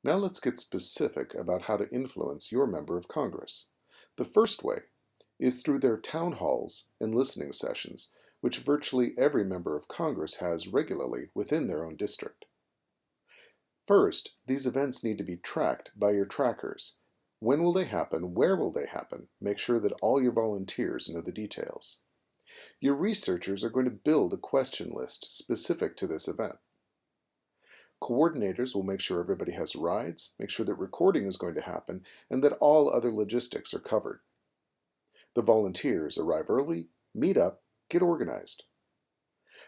Now let's get specific about how to influence your member of Congress. The first way is through their town halls and listening sessions, which virtually every member of Congress has regularly within their own district. First, these events need to be tracked by your trackers. When will they happen? Where will they happen? Make sure that all your volunteers know the details. Your researchers are going to build a question list specific to this event. Coordinators will make sure everybody has rides, make sure that recording is going to happen, and that all other logistics are covered. The volunteers arrive early, meet up, get organized.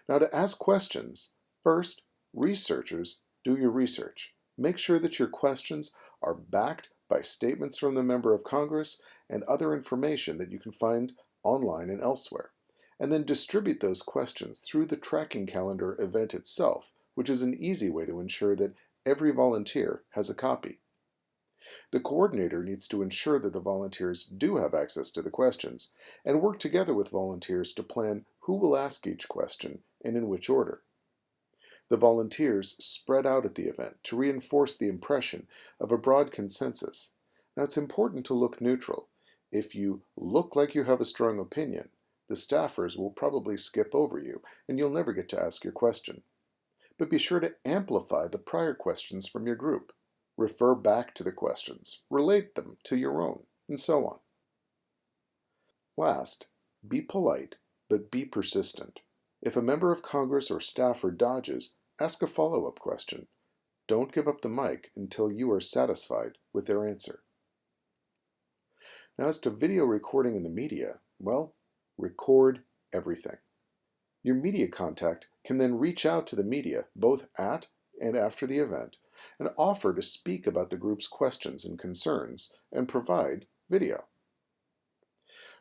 Now to ask questions, first, researchers do your research. Make sure that your questions are backed by statements from the member of Congress and other information that you can find online and elsewhere. And then distribute those questions through the tracking calendar event itself, which is an easy way to ensure that every volunteer has a copy. The coordinator needs to ensure that the volunteers do have access to the questions and work together with volunteers to plan who will ask each question and in which order. The volunteers spread out at the event to reinforce the impression of a broad consensus. Now it's important to look neutral. If you look like you have a strong opinion, the staffers will probably skip over you and you'll never get to ask your question. But be sure to amplify the prior questions from your group. Refer back to the questions, relate them to your own, and so on. Last, be polite, but be persistent. If a member of Congress or staffer dodges, ask a follow-up question. Don't give up the mic until you are satisfied with their answer. Now as to video recording in the media, well, record everything. Your media contact can then reach out to the media both at and after the event and offer to speak about the group's questions and concerns and provide video.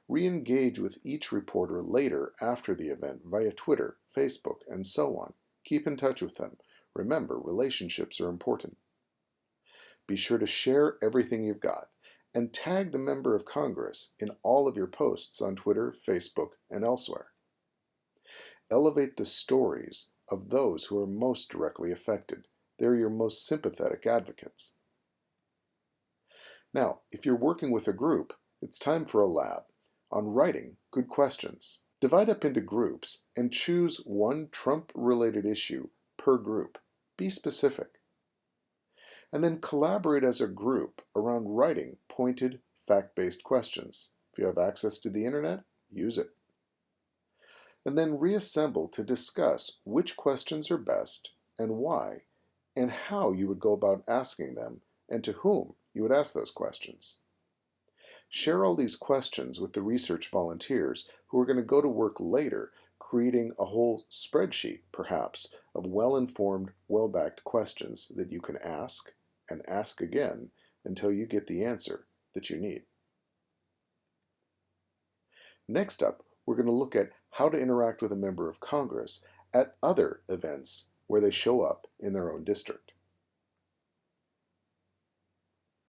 Re-engage with each reporter later after the event via Twitter, Facebook, and so on. Keep in touch with them. Remember, relationships are important. Be sure to share everything you've got and tag the member of Congress in all of your posts on Twitter, Facebook, and elsewhere. Elevate the stories of those who are most directly affected. They're your most sympathetic advocates. Now, if you're working with a group, it's time for a lab on writing good questions. Divide up into groups and choose one Trump-related issue per group. Be specific. And then collaborate as a group around writing pointed, fact-based questions. If you have access to the internet, use it. And then reassemble to discuss which questions are best and why, and how you would go about asking them and to whom you would ask those questions. Share all these questions with the research volunteers who are going to go to work later creating a whole spreadsheet, perhaps, of well-informed, well-backed questions that you can ask and ask again until you get the answer that you need. Next up, we're going to look at how to interact with a member of Congress at other events where they show up in their own district.